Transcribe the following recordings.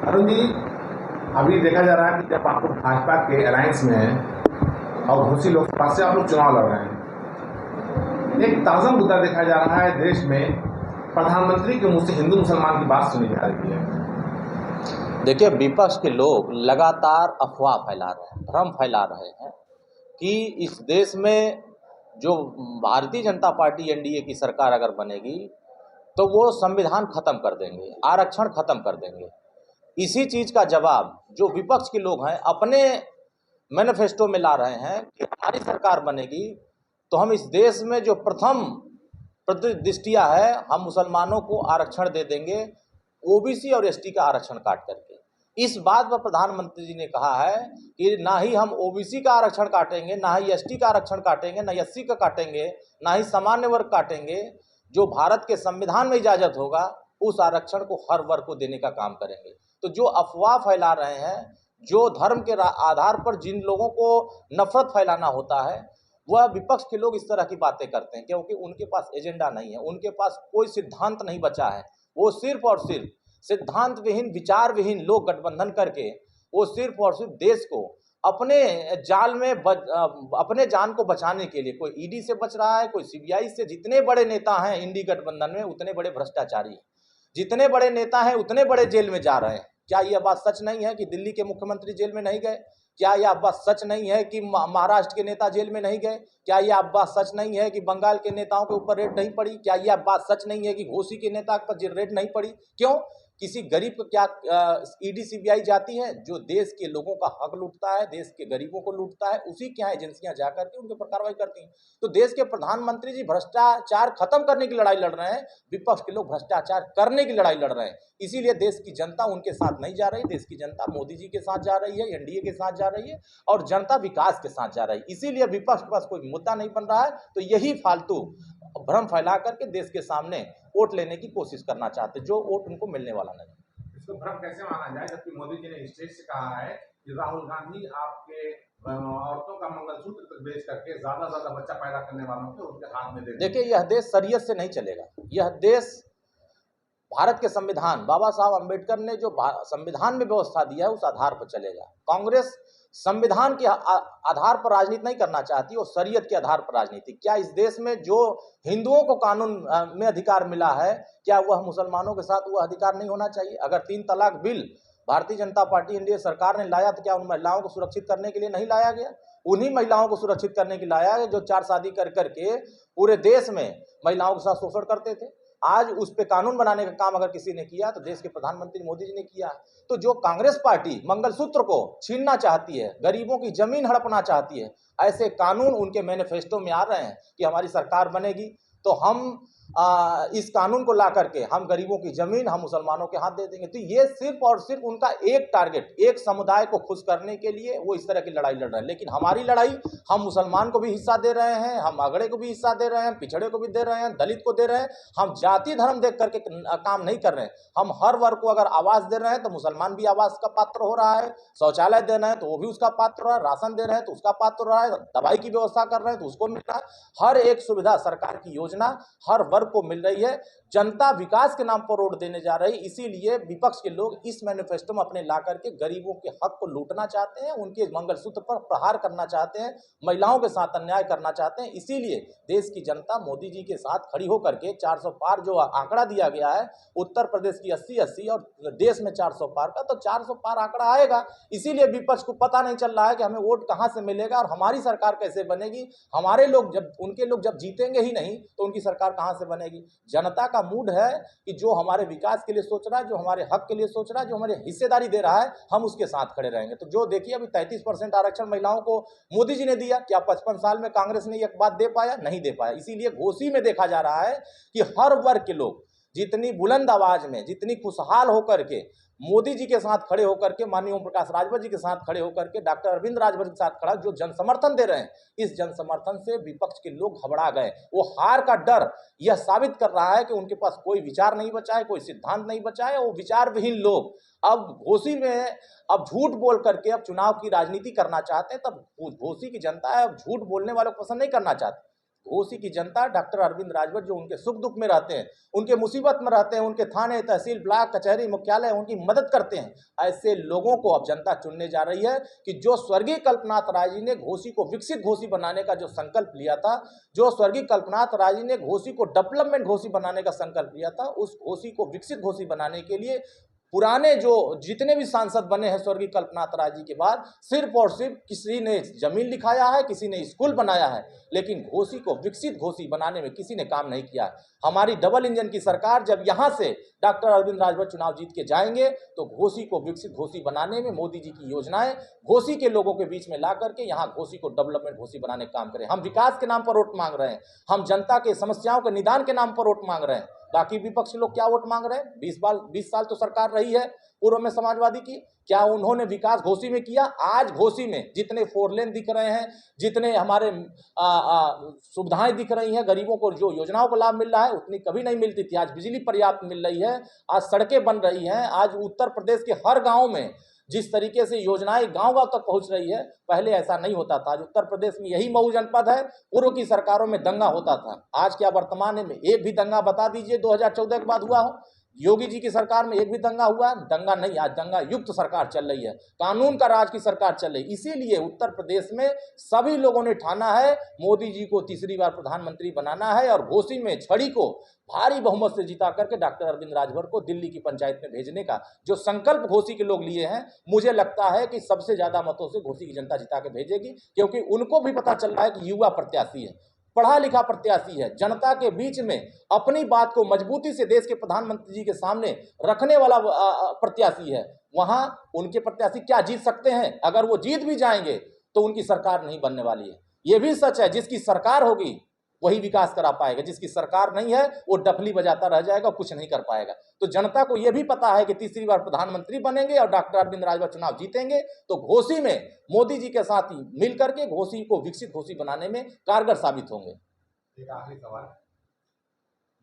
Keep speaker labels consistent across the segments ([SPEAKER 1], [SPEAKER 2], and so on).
[SPEAKER 1] अरुण जी, अभी देखा जा रहा है कि जब आप लोग भाजपा के अलायंस में हैं और घोसी लोकसभा से आप लोग चुनाव लड़ रहे हैं, एक ताज़ा मुद्दा देखा जा रहा है देश में। प्रधानमंत्री के मुंह से हिंदू मुसलमान की बात सुनी जा रही है।
[SPEAKER 2] देखिए, विपक्ष के लोग लगातार अफवाह फैला रहे हैं, भ्रम फैला रहे हैं कि इस देश में जो भारतीय जनता पार्टी एनडीए की सरकार अगर बनेगी तो वो संविधान खत्म कर देंगे, आरक्षण खत्म कर देंगे। इसी चीज़ का जवाब जो विपक्ष के लोग हैं अपने मैनिफेस्टो में ला रहे हैं कि हमारी सरकार बनेगी तो हम इस देश में जो प्रथम प्रतिदृष्टिया है, हम मुसलमानों को आरक्षण दे देंगे, ओबीसी और एसटी का आरक्षण काट करके। इस बात पर प्रधानमंत्री जी ने कहा है कि ना ही हम ओबीसी का आरक्षण काटेंगे, ना ही एसटी का आरक्षण काटेंगे, ना एससी का काटेंगे, ना ही सामान्य वर्ग काटेंगे। जो भारत के संविधान में इजाजत होगा उस आरक्षण को हर वर्ग को देने का काम करेंगे। तो जो अफवाह फैला रहे हैं, जो धर्म के आधार पर जिन लोगों को नफरत फैलाना होता है, वह विपक्ष के लोग इस तरह की बातें करते हैं क्योंकि उनके पास एजेंडा नहीं है, उनके पास कोई सिद्धांत नहीं बचा है। वो सिर्फ और सिर्फ सिद्धांत विहीन, विचार विहीन लोग गठबंधन करके वो सिर्फ और सिर्फ देश को अपने जाल में अपने जान को बचाने के लिए, कोई ईडी से बच रहा है, कोई सीबीआई से। जितने बड़े नेता हैं इंडी गठबंधन में उतने बड़े भ्रष्टाचारी हैं, जितने बड़े नेता हैं उतने बड़े जेल में जा रहे हैं। क्या यह बात सच नहीं है कि दिल्ली के मुख्यमंत्री जेल में नहीं गए? क्या यह बात सच नहीं है कि महाराष्ट्र के नेता जेल में नहीं गए? क्या यह बात सच नहीं है कि बंगाल के नेताओं के ऊपर रेड नहीं पड़ी? क्या यह बात सच नहीं है कि घोसी के नेता पर रेड नहीं पड़ी? क्यों? किसी गरीब को क्या ईडी सीबीआई जाती है? जो देश के लोगों का हक लूटता है, देश के गरीबों को लूटता है, उसी की यहाँ एजेंसियां जाकर के उनके ऊपर कार्रवाई करती हैं। तो देश के प्रधानमंत्री जी भ्रष्टाचार खत्म करने की लड़ाई लड़ रहे हैं, विपक्ष के लोग भ्रष्टाचार करने की लड़ाई लड़ रहे हैं। इसीलिए देश की जनता उनके साथ नहीं जा रही, देश की जनता मोदी जी के साथ जा रही है, एनडीए के साथ जा रही है और जनता विकास के साथ जा रही है। इसीलिए विपक्ष के पास कोई मुद्दा नहीं बन रहा है, तो यही फालतू भ्रम फैला करके देश के सामने वोट लेने की कोशिश करना चाहते, जो वोट उनको मिलने वाला नहीं।
[SPEAKER 1] इसको भ्रम कैसे माना जाए जबकि मोदी जी ने स्टेज से कहा है कि राहुल गांधी आपके औरतों का मंगलसूत्र तक बेच करके ज्यादा बच्चा पैदा करने वालों को उनके हाथ में दे देंगे।
[SPEAKER 2] देखिए, यह देश शरीयत से नहीं चलेगा। यह देश भारत के संविधान, बाबा साहब अम्बेडकर ने जो संविधान में व्यवस्था दिया है उस आधार पर चलेगा। कांग्रेस संविधान के आधार पर राजनीति नहीं करना चाहती और शरीयत के आधार पर राजनीति। क्या इस देश में जो हिंदुओं को कानून में अधिकार मिला है, क्या वह मुसलमानों के साथ वह अधिकार नहीं होना चाहिए? अगर 3 तलाक bill Bharatiya Janata party NDA सरकार ने लाया तो क्या उन महिलाओं को सुरक्षित करने के लिए नहीं लाया गया? उन्हीं महिलाओं को सुरक्षित करने के लिए लाया गया जो 4 शादी कर करके पूरे देश में महिलाओं के साथ शोषण करते थे। आज उस पे कानून बनाने का काम अगर किसी ने किया तो देश के प्रधानमंत्री मोदी जी ने किया। तो जो कांग्रेस पार्टी मंगलसूत्र को छीनना चाहती है, गरीबों की जमीन हड़पना चाहती है, ऐसे कानून उनके मैनिफेस्टो में आ रहे हैं कि हमारी सरकार बनेगी तो हम इस कानून को ला करके हम गरीबों की जमीन हम मुसलमानों के हाथ दे देंगे। तो ये सिर्फ और सिर्फ उनका एक टारगेट, एक समुदाय को खुश करने के लिए वो इस तरह की लड़ाई लड़ रहे हैं। लेकिन हमारी लड़ाई, हम मुसलमान को भी हिस्सा दे रहे हैं, हम अगड़े को भी हिस्सा दे रहे हैं, पिछड़े को भी दे रहे हैं, दलित को दे रहे हैं। हम जाति धर्म देख करके काम नहीं कर रहे हैं। हम हर वर्ग को अगर आवास दे रहे हैं तो मुसलमान भी आवास का पात्र हो रहा है, शौचालय दे रहे हैं तो वो भी उसका पात्र हो रहा है, राशन दे रहे हैं तो उसका पात्र हो रहा है, दवाई की व्यवस्था कर रहे हैं तो उसको मिल रहा है। हर एक सुविधा, सरकार की योजना हर वर्ग को मिल रही है। जनता विकास के नाम पर वोट देने जा रही है। इसीलिए विपक्ष के लोग इस मैनिफेस्टो में अपने ला करके गरीबों के हक को लूटना चाहते हैं, उनके मंगलसूत्र पर प्रहार करना चाहते हैं, महिलाओं के साथ अन्याय करना चाहते हैं। इसीलिए देश की जनता मोदी जी के साथ खड़ी होकर के 400 पार जो आंकड़ा दिया गया है, उत्तर प्रदेश की 80-80 और देश में 400 पार का, तो 400 पार आंकड़ा आएगा। इसीलिए विपक्ष को पता नहीं चल रहा है कि हमें वोट कहां से मिलेगा और हमारी सरकार कैसे बनेगी। हमारे लोग जब, उनके लोग जब जीतेंगे ही नहीं तो उनकी सरकार कहां से बनेगी? जनता का मूड है कि जो हमारे विकास के लिए सोच रहा है, जो हमारे हक के लिए सोच रहा है, जो हमारे हिस्सेदारी दे रहा है, हम उसके साथ खड़े रहेंगे। तो जो देखिए अभी 33% आरक्षण महिलाओं को मोदी जी ने दिया, क्या 55 साल में कांग्रेस ने एक बात दे पाया? नहीं दे पाया। इसीलिए घोसी में देखा जा रहा है कि हर वर्ग के लोग जितनी बुलंद आवाज में, जितनी खुशहाल होकर के मोदी जी के साथ खड़े होकर के, माननीय ओम प्रकाश राजभर जी के साथ खड़े होकर के, डॉक्टर अरविंद राजभर के साथ खड़ा जो जन समर्थन दे रहे हैं, इस जन समर्थन से विपक्ष के लोग घबरा गए। वो हार का डर यह साबित कर रहा है कि उनके पास कोई विचार नहीं बचा है, कोई सिद्धांत नहीं बचा है। वो विचार विहीन लोग अब घोसी में अब झूठ बोल करके अब चुनाव की राजनीति करना चाहते हैं। तब घोसी की जनता है अब झूठ बोलने वालों को पसंद नहीं करना चाहती। घोसी की जनता डॉक्टर अरविंद राजभर जो उनके सुख दुख में रहते हैं, उनके मुसीबत में रहते हैं, उनके थाने, तहसील, ब्लॉक, कचहरी, मुख्यालय उनकी मदद करते हैं, ऐसे लोगों को अब जनता चुनने जा रही है कि जो स्वर्गीय कल्पनाथ राय जी ने घोसी को विकसित घोसी बनाने का जो संकल्प लिया था, जो स्वर्गीय कल्पनाथ राय जी ने घोसी को डेवलपमेंट घोसी बनाने का संकल्प लिया था, उस घोसी को विकसित घोसी बनाने के लिए पुराने जो जितने भी सांसद बने हैं स्वर्गीय कल्पनाथ राय जी के बाद, सिर्फ और सिर्फ किसी ने जमीन लिखाया है, किसी ने स्कूल बनाया है, लेकिन घोसी को विकसित घोसी बनाने में किसी ने काम नहीं किया। हमारी डबल इंजन की सरकार जब यहां से डॉक्टर अरविंद राजभर चुनाव जीत के जाएंगे तो घोसी को विकसित घोसी बनाने में मोदी जी की योजनाएं घोसी के लोगों के बीच में ला करके यहाँ घोसी को डेवलपमेंट घोसी बनाने का काम करें। हम विकास के नाम पर वोट मांग रहे हैं, हम जनता के समस्याओं के निदान के नाम पर वोट मांग रहे हैं। बाकी विपक्ष के लोग क्या वोट मांग रहे हैं? 20 साल तो सरकार रही है पूर्व में समाजवादी की, क्या उन्होंने विकास घोसी में किया? आज घोसी में जितने 4 लेन दिख रहे हैं, जितने हमारे सुविधाएं दिख रही हैं, गरीबों को जो योजनाओं का लाभ मिल रहा है उतनी कभी नहीं मिलती थी। आज बिजली पर्याप्त मिल रही है, आज सड़कें बन रही हैं, आज उत्तर प्रदेश के हर गांव में जिस तरीके से योजनाएं गांव-गांव तक पहुंच रही है, पहले ऐसा नहीं होता था। आज उत्तर प्रदेश में यही मऊ जनपद है, पूर्व की सरकारों में दंगा होता था। आज क्या वर्तमान में एक भी दंगा बता दीजिए 2014 के बाद हुआ हो? योगी जी की सरकार में एक भी दंगा हुआ? दंगा नहीं, आज दंगा युक्त सरकार चल रही है, कानून का राज की सरकार चल रही है। इसीलिए उत्तर प्रदेश में सभी लोगों ने ठाना है मोदी जी को तीसरी बार प्रधानमंत्री बनाना है और घोसी में छड़ी को भारी बहुमत से जिता करके डॉक्टर अरविंद राजभर को दिल्ली की पंचायत में भेजने का जो संकल्प घोसी के लोग लिए हैं, मुझे लगता है कि सबसे ज्यादा मतों से घोसी की जनता जिता के भेजेगी, क्योंकि उनको भी पता चल रहा है कि युवा प्रत्याशी है, पढ़ा लिखा प्रत्याशी है, जनता के बीच में अपनी बात को मजबूती से देश के प्रधानमंत्री जी के सामने रखने वाला प्रत्याशी है। वहां उनके प्रत्याशी क्या जीत सकते हैं? अगर वो जीत भी जाएंगे तो उनकी सरकार नहीं बनने वाली है। ये भी सच है, जिसकी सरकार होगी वही विकास करा पाएगा, जिसकी सरकार नहीं है वो डफली बजाता रह जाएगा, कुछ नहीं कर पाएगा। तो जनता को यह भी पता है कि तीसरी बार प्रधानमंत्री बनेंगे और डॉक्टर अरविंद राजभर चुनाव जीतेंगे तो घोसी में मोदी जी के साथ ही मिल करके घोसी को विकसित घोसी बनाने में कारगर साबित होंगे।
[SPEAKER 1] एक आखिरी सवाल,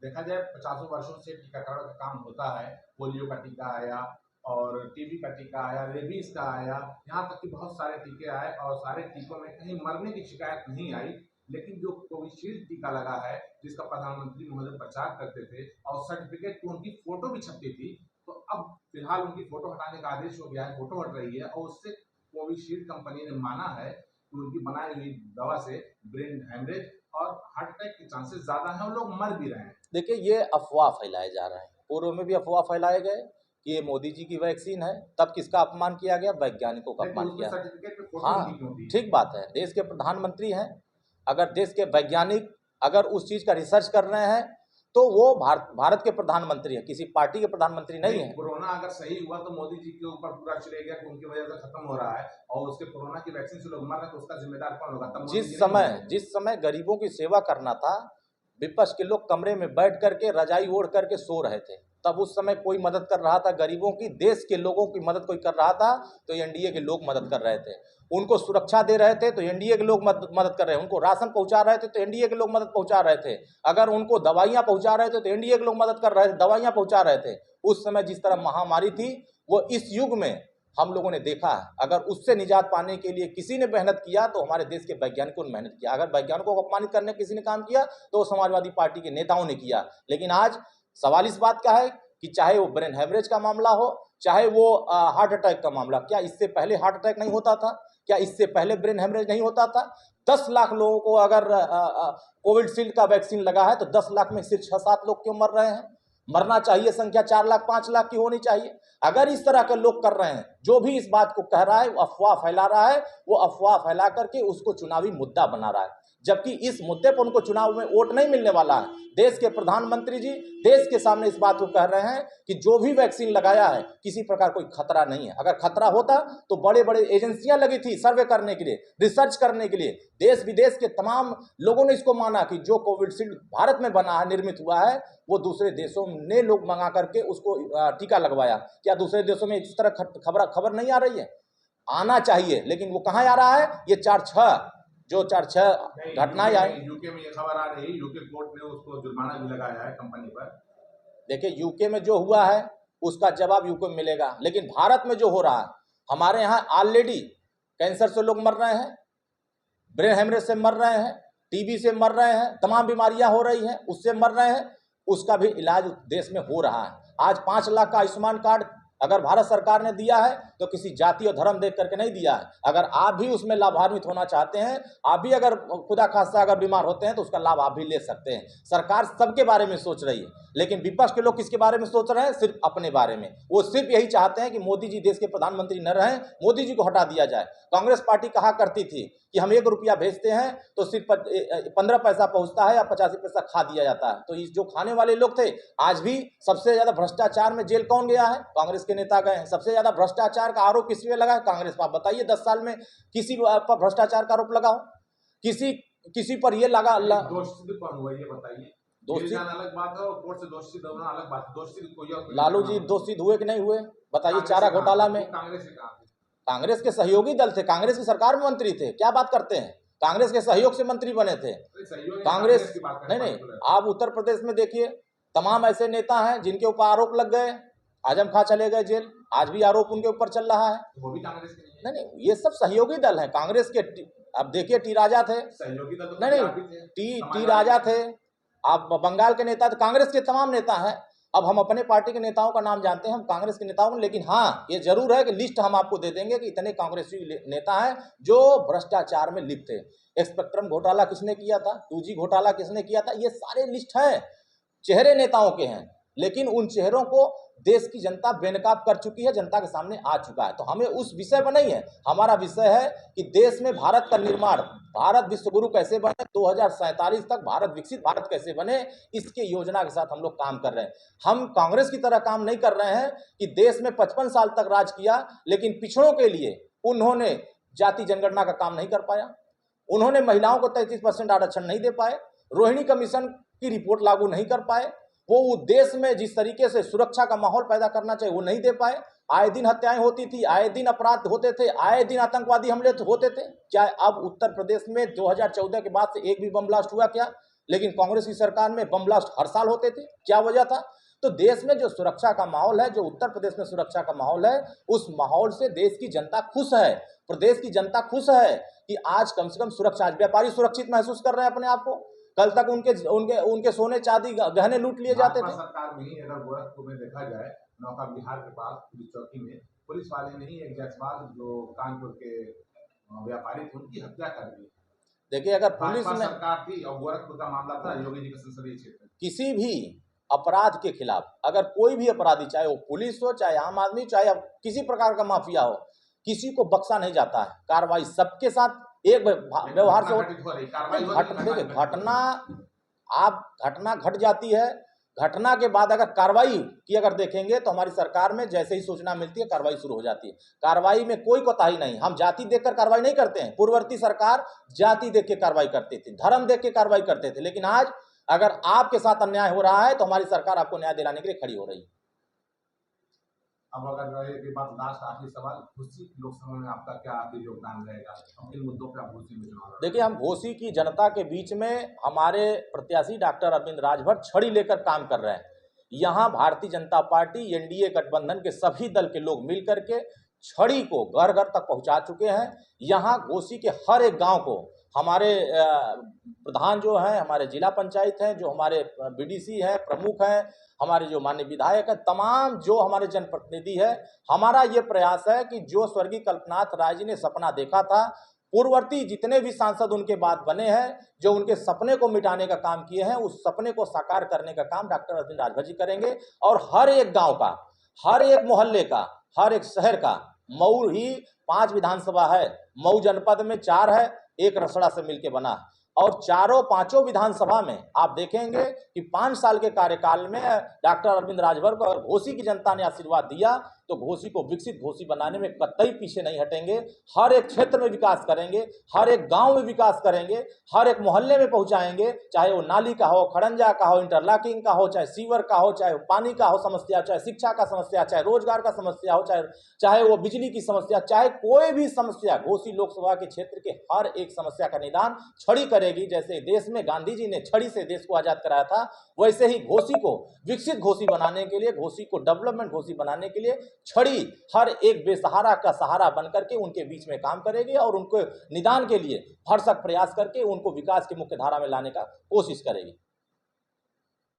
[SPEAKER 1] देखा जाए 50 वर्षों से टीकाकरण का काम होता है, पोलियो का टीका आया और टीबी का टीका आया, रेबीज का आया, यहाँ तक कि बहुत सारे टीके आए और सारे टीकों में कहीं मरने की शिकायत नहीं आई। लेकिन जो कोविशील्ड टीका लगा है, जिसका प्रधानमंत्री महोदय प्रचार करते थे और सर्टिफिकेट पर उनकी फोटो भी छपती थी, तो अब फिलहाल उनकी फोटो हटाने का आदेश हो गया है, फोटो हट रही है और उससे कोविशील्ड कंपनी ने माना है कि उनकी बनाई हुई दवा से ब्रेन हैमरेज और हार्ट अटैक के चांसेस ज्यादा हैं और लोग मर भी रहे हैं।
[SPEAKER 2] देखिए, ये अफवाह फैलाए जा रहे हैं, पूर्व में भी अफवाह फैलाए गए कि ये मोदी जी की वैक्सीन है, तब किसका अपमान किया गया? वैज्ञानिकों का अपमान किया। हाँ, ठीक बात है, देश के प्रधानमंत्री हैं, अगर देश के वैज्ञानिक अगर उस चीज का रिसर्च कर रहे हैं तो वो भारत के प्रधानमंत्री है, किसी पार्टी के प्रधानमंत्री नहीं है।
[SPEAKER 1] कोरोना अगर सही हुआ तो मोदी जी के ऊपर पूरा चलेगा कि उनकी वजह से खत्म हो रहा है और उसके कोरोना की वैक्सीन से लोग मर रहे हैं, तो उसका जिम्मेदार कौन होगा?
[SPEAKER 2] जिस समय गरीबों की सेवा करना था, विपक्ष के लोग कमरे में बैठ करके रजाई ओढ़ करके सो रहे थे, तब उस समय कोई मदद कर रहा था गरीबों की, देश के लोगों की मदद कोई कर रहा था तो एनडीए के लोग मदद कर रहे थे। उनको सुरक्षा दे रहे थे तो एनडीए के लोग मदद कर रहे हैं, उनको राशन पहुंचा रहे थे तो एनडीए के लोग मदद पहुंचा रहे थे, अगर उनको दवाइयां पहुंचा रहे थे तो एनडीए के लोग मदद कर रहे थे, दवाइयां पहुंचा रहे थे। उस समय जिस तरह महामारी थी वो इस युग में हम लोगों ने देखा है। अगर उससे निजात पाने के लिए किसी ने मेहनत किया तो हमारे देश के वैज्ञानिकों ने मेहनत किया। अगर वैज्ञानिकों को अपमानित करने किसी ने काम किया तो समाजवादी पार्टी के नेताओं ने किया। लेकिन आज सवाल इस बात का है कि चाहे वो ब्रेन हैमरेज का मामला हो, चाहे वो हार्ट अटैक का मामला, क्या इससे पहले हार्ट अटैक नहीं होता था? क्या इससे पहले ब्रेन हैमरेज नहीं होता था? 10 लाख लोगों को अगर कोविशील्ड का वैक्सीन लगा है तो 10 लाख में सिर्फ 6-7 लोग क्यों मर रहे हैं? मरना चाहिए संख्या 4 लाख 5 लाख की होनी चाहिए। अगर इस तरह के लोग कर रहे हैं, जो भी इस बात को कह रहा है, वो अफवाह फैला रहा है, वो अफवाह फैला करके उसको चुनावी मुद्दा बना रहा है, जबकि इस मुद्दे पर उनको चुनाव में वोट नहीं मिलने वाला है। देश के प्रधानमंत्री जी देश के सामने इस बात को कह रहे हैं कि जो भी वैक्सीन लगाया है किसी प्रकार कोई खतरा नहीं है। अगर खतरा होता तो बड़े बड़े एजेंसियां लगी थी सर्वे करने के लिए, रिसर्च करने के लिए। देश विदेश के तमाम लोगों ने इसको माना कि जो कोविशील्ड भारत में बना है, निर्मित हुआ है, वो दूसरे देशों ने लोग मंगा करके उसको टीका लगवाया। क्या दूसरे देशों में इस तरह खबर नहीं आ रही है? आना चाहिए, लेकिन वो कहाँ आ रहा है? ये 4-6 घटनाएं आई।
[SPEAKER 1] यूके में ये खबर आ रही है, यूके कोर्ट ने उसको जुर्माना भी लगाया है कंपनी पर।
[SPEAKER 2] देखिए, यूके में जो हुआ है उसका जवाब यूके में मिलेगा, लेकिन भारत में जो हो रहा है, हमारे यहाँ ऑलरेडी कैंसर से लोग मर रहे हैं, ब्रेन हेमरेज से मर रहे हैं, टीबी से मर रहे हैं, तमाम बीमारियां हो रही हैं, उससे मर रहे हैं, उसका भी इलाज देश में हो रहा है। आज 5 लाख का आयुष्मान कार्ड अगर भारत सरकार ने दिया है तो किसी जाति और धर्म देख करके नहीं दिया है। अगर आप भी उसमें लाभान्वित होना चाहते हैं, आप भी अगर खुदा खास्ता अगर बीमार होते हैं तो उसका लाभ आप भी ले सकते हैं। सरकार सबके बारे में सोच रही है, लेकिन विपक्ष के लोग किसके बारे में सोच रहे हैं? सिर्फ अपने बारे में। वो सिर्फ यही चाहते हैं कि मोदी जी देश के प्रधानमंत्री न रहें, मोदी जी को हटा दिया जाए। कांग्रेस पार्टी कहा करती थी कि हम 1 रुपया भेजते हैं तो सिर्फ 15 पैसा पहुंचता है या 85 पैसा खा दिया जाता है। तो जो खाने वाले लोग थे, आज भी सबसे ज्यादा भ्रष्टाचार में जेल कौन गया है? कांग्रेस के नेता गए हैं। सबसे ज्यादा भ्रष्टाचार का आरोप किस पे लगा है? कांग्रेस पर। आप बताइए 10 साल में किसी पर भ्रष्टाचार का आरोप लगा हो? किसी पर ये लगा?
[SPEAKER 1] दोषी कौन हुआ ये बताइए।
[SPEAKER 2] दोषी
[SPEAKER 1] अलग बात है और कोर्ट से दोषी होना अलग बात है। दोषी कोई
[SPEAKER 2] लालू जी दोषी हुए कि नहीं हुए? बताइए। चारा घोटाला में कांग्रेस के सहयोगी दल थे, कांग्रेस की सरकार में मंत्री थे। क्या बात करते हैं? कांग्रेस के सहयोग से मंत्री बने थे कांग्रेस। नहीं, आप उत्तर प्रदेश में देखिए, तमाम ऐसे नेता हैं जिनके ऊपर आरोप लग गए। आजम खां चले गए जेल, आज भी आरोप उनके ऊपर चल रहा है।
[SPEAKER 1] वो भी कांग्रेस के
[SPEAKER 2] नहीं, ये सब सहयोगी दल हैं कांग्रेस के। अब देखिए, टी राजा थे,
[SPEAKER 1] सहयोगी दल।
[SPEAKER 2] नहीं, टी राजा थे। आप बंगाल के नेता थे, कांग्रेस के तमाम नेता हैं। अब हम अपने पार्टी के नेताओं का नाम जानते हैं, हम कांग्रेस के नेताओं, लेकिन हाँ, ये जरूर है कि लिस्ट हम आपको दे देंगे कि इतने कांग्रेसी नेता हैं जो भ्रष्टाचार में लिप्त थे। स्पेक्ट्रम घोटाला किसने किया था? 2G घोटाला किसने किया था? ये सारे लिस्ट हैं, चेहरे नेताओं के हैं, लेकिन उन चेहरों को देश की जनता बेनकाब कर चुकी है, जनता के सामने आ चुका है। तो हमें उस विषय पर नहीं है, हमारा विषय है कि देश में भारत का निर्माण, भारत विश्वगुरु कैसे बने, 2047 तक भारत विकसित भारत कैसे बने, इसके योजना के साथ हम लोग काम कर रहे हैं। हम कांग्रेस की तरह काम नहीं कर रहे हैं कि देश में 55 साल तक राज किया, लेकिन पिछड़ों के लिए उन्होंने जाति जनगणना का काम नहीं कर पाया, उन्होंने महिलाओं को 33% आरक्षण नहीं दे पाए, रोहिणी कमीशन की रिपोर्ट लागू नहीं कर पाए, वो देश में जिस तरीके से सुरक्षा का माहौल पैदा करना चाहिए वो नहीं दे पाए। आए दिन हत्याएं होती थी, आए दिन अपराध होते थे, आए दिन आतंकवादी हमले होते थे। क्या अब उत्तर प्रदेश में 2014 के बाद से एक भी बम ब्लास्ट हुआ क्या? लेकिन कांग्रेस की सरकार में बम ब्लास्ट हर साल होते थे। क्या वजह था? तो देश में जो सुरक्षा का माहौल है, जो उत्तर प्रदेश में सुरक्षा का माहौल है, उस माहौल से देश की जनता खुश है, प्रदेश की जनता खुश है कि आज कम से कम सुरक्षा, आज व्यापारी सुरक्षित महसूस कर रहे हैं अपने आप को। कल तक उनके सोने चांदी गहने लूट लिए जाते थे।
[SPEAKER 1] सरकार में ही अगर गोरखपुर में देखा जाए, नौका बिहार के पास पुलिस चौकी में पुलिस वाले ने ही एक जज्बात जो कानपुर के व्यापारी थे उनकी हत्या कर दी।
[SPEAKER 2] देखिए, अगर पुलिस में
[SPEAKER 1] सरकार थी और गोरखपुर का मामला था योगी जी का संसदीय क्षेत्र,
[SPEAKER 2] किसी भी अपराध के खिलाफ अगर कोई भी अपराधी, चाहे वो पुलिस हो, चाहे आम आदमी, चाहे किसी प्रकार का माफिया हो, किसी को बख्शा नहीं जाता है। कार्रवाई सबके साथ एक व्यवहार से घटना घट जाती है। घटना के बाद अगर कार्रवाई की अगर देखेंगे तो हमारी सरकार में जैसे ही सूचना मिलती है कार्रवाई शुरू हो जाती है। कार्रवाई में कोई कोताही नहीं। हम जाति देखकर कार्रवाई नहीं करते हैं। पूर्ववर्ती सरकार जाति देख के कार्रवाई करती थी, धर्म देख के कार्रवाई करते थे, लेकिन आज अगर आपके साथ अन्याय हो रहा है तो हमारी सरकार आपको न्याय दिलाने के लिए खड़ी हो रही है।
[SPEAKER 1] अब अगर ये बात लास्ट आखिरी सवाल, घोसी लोकसभा में आपका क्या योगदान रहेगा? इन मुद्दों पर आप घोसी में चुनाव?
[SPEAKER 2] देखिए, हम घोसी की जनता के बीच में हमारे प्रत्याशी डॉक्टर अरविंद राजभर छड़ी लेकर काम कर रहे हैं। यहाँ भारतीय जनता पार्टी एनडीए गठबंधन के सभी दल के लोग मिल करके छड़ी को घर घर तक पहुंचा चुके हैं। यहाँ घोसी के हर एक गांव को हमारे प्रधान जो हैं, हमारे जिला पंचायत हैं, जो हमारे बीडीसी हैं, प्रमुख हैं, हमारे जो माननीय विधायक हैं, तमाम जो हमारे जनप्रतिनिधि है, हमारा ये प्रयास है कि जो स्वर्गीय कल्पनाथ राय जी ने सपना देखा था, पूर्ववर्ती जितने भी सांसद उनके बाद बने हैं, जो उनके सपने को मिटाने का काम किए हैं, उस सपने को साकार करने का काम डॉक्टर अरविंद राजभर जी करेंगे। और हर एक गांव का, हर एक मोहल्ले का, हर एक शहर का, मऊ ही 5 विधानसभा है, मऊ जनपद में 4 है, एक रसड़ा से मिलकर बना, और पांचों विधानसभा में आप देखेंगे कि 5 साल के कार्यकाल में डॉक्टर अरविंद राजभर को, और घोसी की जनता ने आशीर्वाद दिया तो घोसी को विकसित घोसी बनाने में कतई पीछे नहीं हटेंगे। हर एक क्षेत्र में विकास करेंगे, हर एक गांव में विकास करेंगे, हर एक मोहल्ले में पहुंचाएंगे, चाहे वो नाली का हो, खड़ंजा का हो, इंटरलॉकिंग का हो, चाहे सीवर का हो, चाहे पानी का हो समस्या, चाहे शिक्षा का समस्या, चाहे रोजगार का समस्या हो, चाहे वो बिजली की समस्या, चाहे कोई भी समस्या, घोसी लोकसभा के क्षेत्र के हर एक समस्या का निदान छड़ी करेगी। जैसे देश में गांधी जी ने छड़ी से देश को आजाद कराया था, वैसे ही घोसी को विकसित घोसी बनाने के लिए, घोसी को डेवलपमेंट घोसी बनाने के लिए छड़ी हर एक बेसहारा का सहारा बन करके उनके बीच में काम करेगी और उनको निदान के लिए भरसक प्रयास करके उनको विकास की मुख्य धारा में लाने का कोशिश करेगी।